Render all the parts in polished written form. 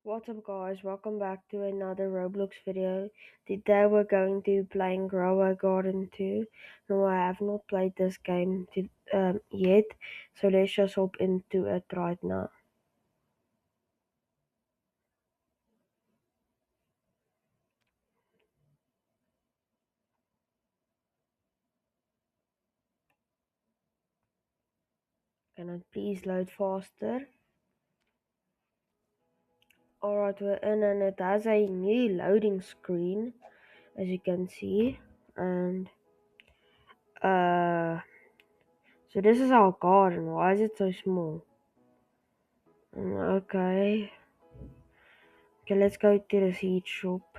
What's up guys, welcome back to another Roblox video. Today we're going to be playing Grow a Garden 2. No, I have not played this game yet, so let's just hop into it right now. Can I please load faster? Alright, we're in and it has a new loading screen, as you can see. And so this is our garden. Why is it so small? Okay. Okay, let's go to the seed shop.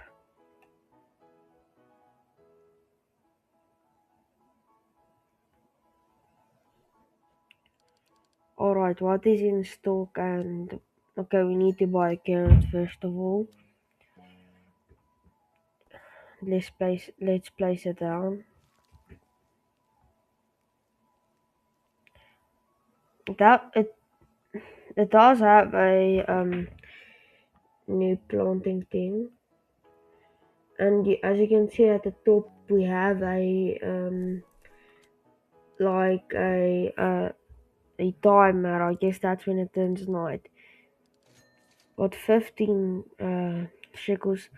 Alright, what is in stock? And okay, we need to buy a carrot first of all. Let's place it down. That it does have a new planting thing, and as you can see at the top we have a like a timer. I guess that's when it turns night. Got 15 shekels.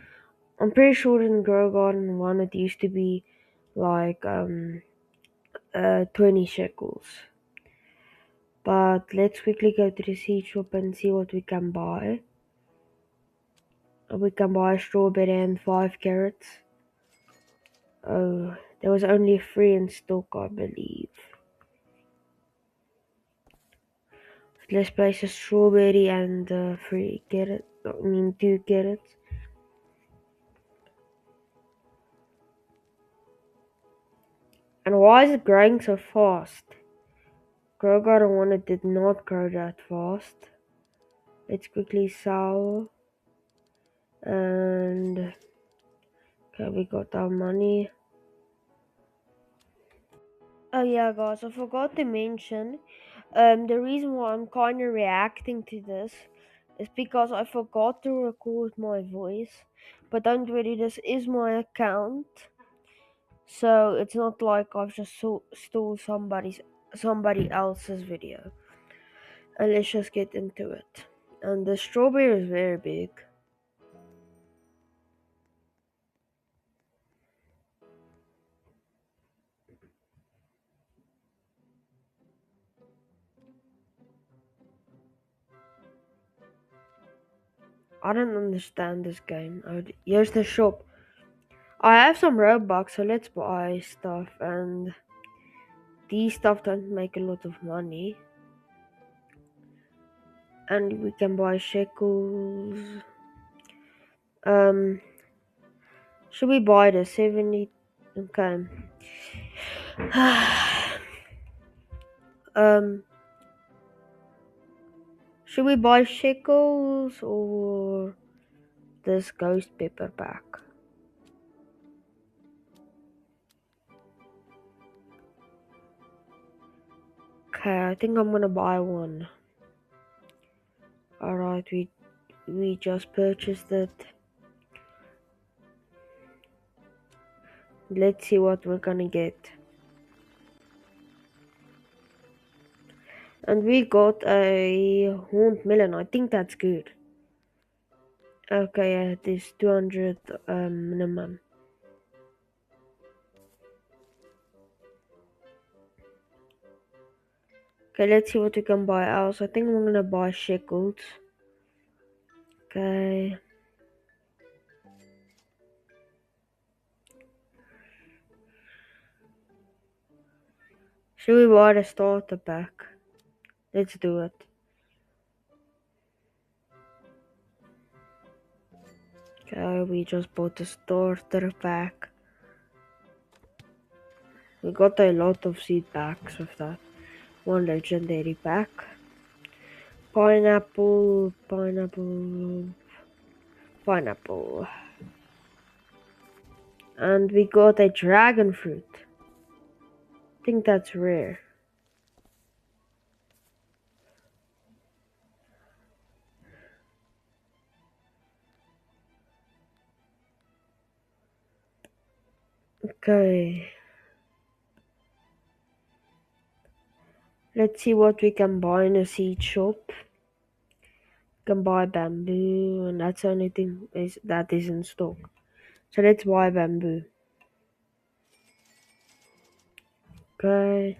I'm pretty sure in Grow Garden 1 it used to be like 20 shekels. But let's quickly go to the seed shop and see what we can buy. We can buy a strawberry and 5 carrots. Oh, there was only 3 in stock, I believe. Let's place a strawberry and 3 carrots. I mean 2 carrots. And why is it growing so fast? Grow Garden 1 it did not grow that fast. Let's quickly sell. And okay, we got our money. Oh yeah, guys, I forgot to mention. The reason why I'm kind of reacting to this is because I forgot to record my voice. But don't worry, this is my account, so it's not like I've just stole somebody else's video. And let's just get into it. And the strawberry is very big. I don't understand this game. Oh, here's the shop. I have some Robux, so let's buy stuff. And these stuff don't make a lot of money. And we can buy shekels. Um, should we buy the 70? Okay. um, should we buy shekels or this ghost pepper pack? Okay, I think I'm gonna buy one. Alright, we just purchased it. Let's see what we're gonna get. And we got a horned melon. I think that's good. Okay, yeah, it is 200 minimum. Okay, let's see what we can buy else. I think I'm gonna buy shekels. Okay. Should we buy the starter pack? Let's do it. Okay, we just bought the starter pack. We got a lot of seed packs with that. One legendary pack. Pineapple, pineapple, pineapple. And we got a dragon fruit. I think that's rare. Okay. Let's see what we can buy in a seed shop. Can buy bamboo, and that's the only thing that is in stock. So let's buy bamboo. Okay.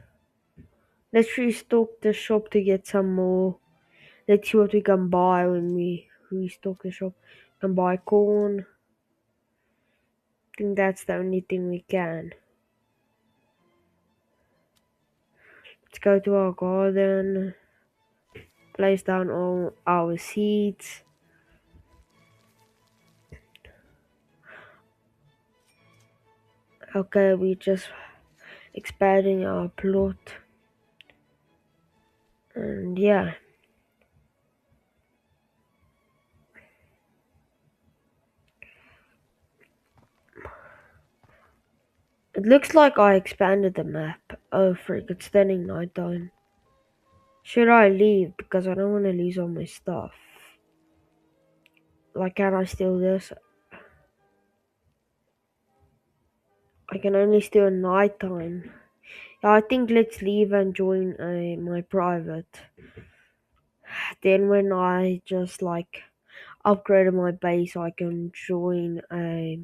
Let's restock the shop to get some more. Let's see what we can buy when we restock the shop. Can buy corn. I think that's the only thing we can. Let's go to our garden. Place down all our seeds. Okay, we just expanding our plot. And yeah. It looks like I expanded the map. Oh freak, it's turning nighttime. Should I leave? Because I don't want to lose all my stuff. Like, can I steal this? I can only steal at nighttime. Yeah, I think let's leave and join my private. Then when I just like upgraded my base, I can join a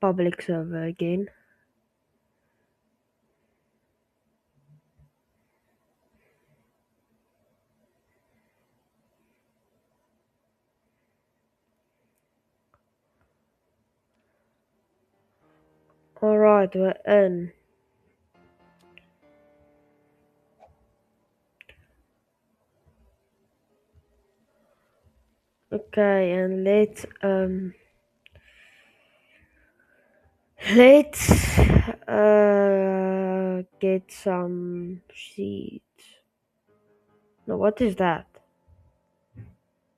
public server again. Alright, we're in. Okay, and let's get some seeds. No, what is that?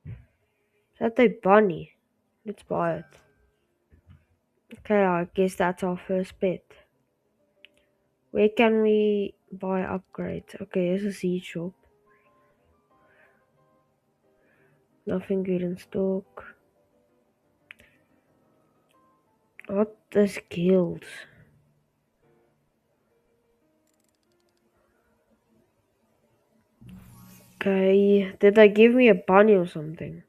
Is that a bunny? Let's buy it. Okay, I guess that's our first bit. Where can we buy upgrades? Okay, here's a seed shop. Nothing good in stock. What is guilds? Okay, did they give me a bunny or something?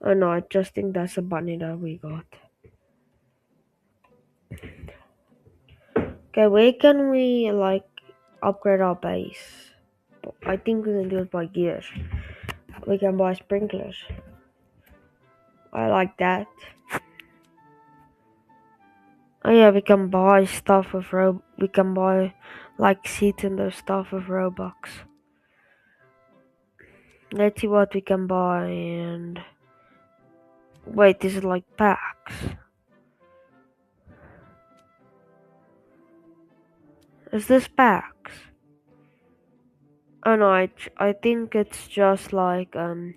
Oh no, I just think that's a bunny that we got. Okay, where can we like upgrade our base? I think we can do it by gears. We can buy sprinklers. I like that. Oh yeah, we can buy stuff with we can buy like seeds and those stuff with Robux. Let's see what we can buy and wait, this is like packs. Is this packs? Oh no, I think it's just like how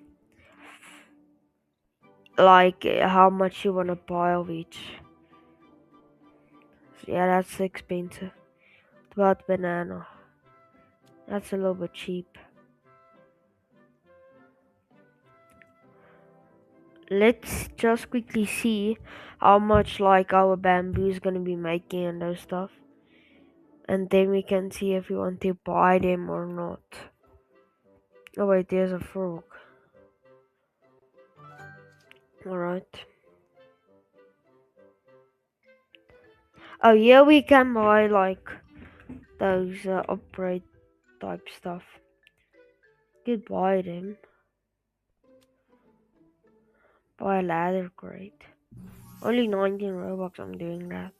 much you wanna buy of each. Yeah, that's expensive. What about banana? That's a little bit cheap. Let's just quickly see how much like our bamboo is gonna be making and those stuff. And then we can see if we want to buy them or not. Oh wait, there's a frog. Alright. Oh yeah, we can buy like those upgrade type stuff. Could buy them. Buy a ladder crate. Only 19 Robux, I'm doing that.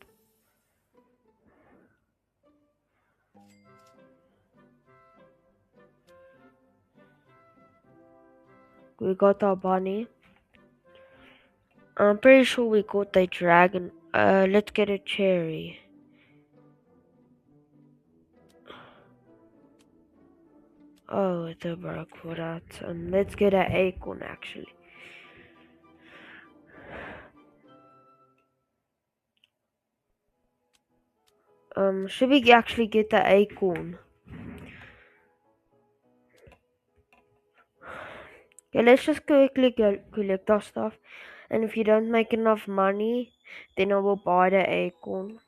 We got our bunny. I'm pretty sure we got a dragon. Let's get a cherry. Oh, it's a broke for that. Let's get an acorn actually. Should we actually get the acorn? Yeah, let's just quickly collect our stuff. And if you don't make enough money, then I will buy the acorn.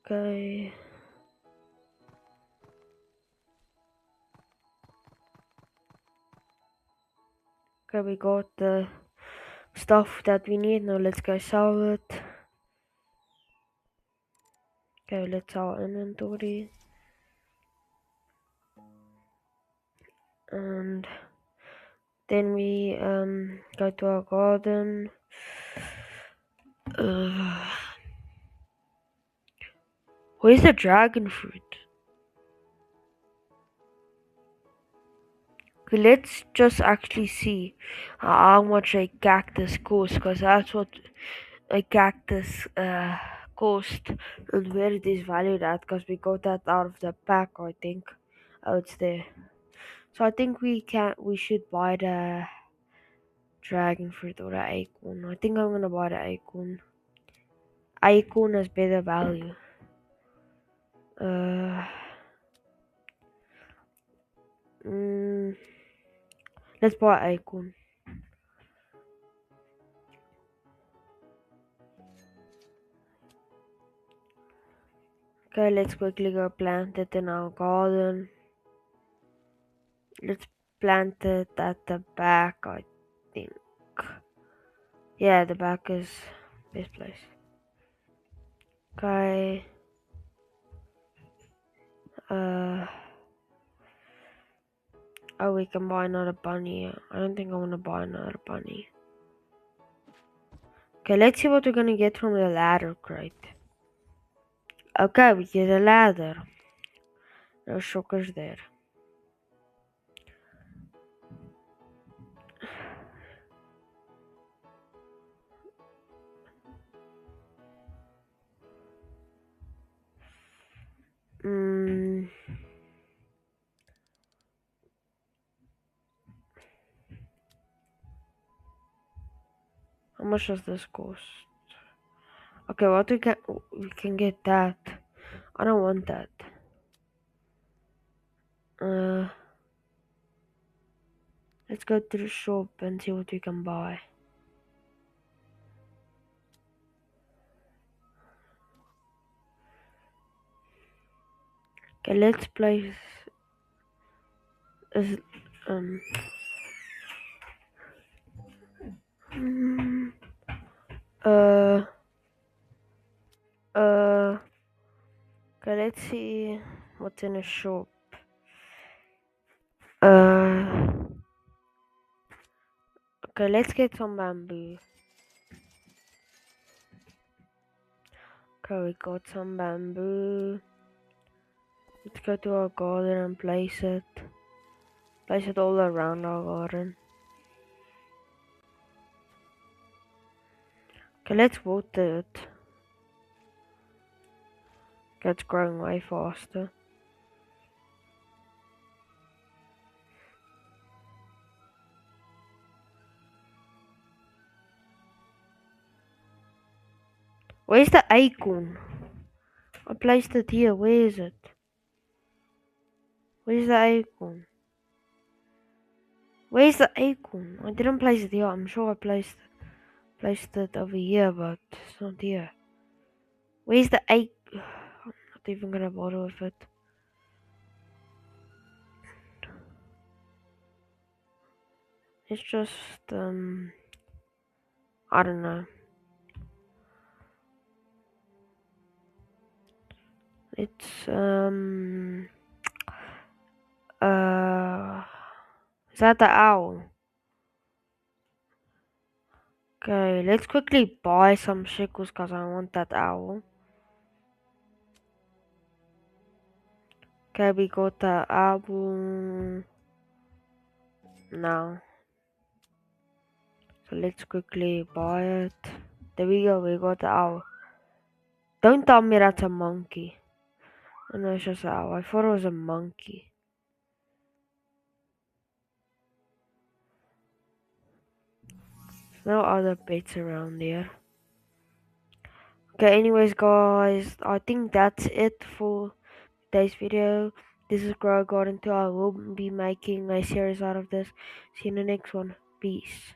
Okay. Okay, we got the stuff that we need. Now let's go sell it. Okay, let's sell inventory. And then we go to our garden. Uh, where's the dragon fruit? Okay, let's just actually see how much a cactus costs, because that's what a cactus cost and where it is valued at, because we got that out of the pack, I think. Oh, it's there. So I think we should buy the dragon fruit or the acorn. I think I'm gonna buy the acorn. Acorn has better value. Uh, mm, let's buy acorn. Okay, let's quickly go plant it in our garden. Let's plant it at the back, I think. Yeah, the back is best place. Okay. Uh. Oh, we can buy another bunny. I don't think I want to buy another bunny. Okay, let's see what we're gonna get from the ladder crate. Okay, we get a ladder. No shockers there. Mm, how much does this cost? Okay, what we can get that. I don't want that. Uh, let's go to the shop and see what we can buy. Okay, let's place is um mm, uh uh okay, let's see what's in the shop. Uh okay, let's get some bamboo. Okay, we got some bamboo. Let's go to our garden and place it. Place it all around our garden. Okay, let's water it. Okay, it's growing way faster. Where's the acorn? I placed it here. Where is it? Where's the acorn? Where's the acorn? I didn't place it here. I'm sure I placed it over here, but it's not here. Where's the acorn? I'm not even gonna bother with it. It's just I don't know. It's is that the owl? Okay, let's quickly buy some shekels because I want that owl. Okay, we got the owl now. So let's quickly buy it. There we go, we got the owl. Don't tell me that's a monkey. Oh, no, it's just an owl. I thought it was a monkey. There's no other pets around here. Okay, anyways, guys, I think that's it for today's video. This is Grow Garden 2. I will be making a series out of this. See you in the next one. Peace.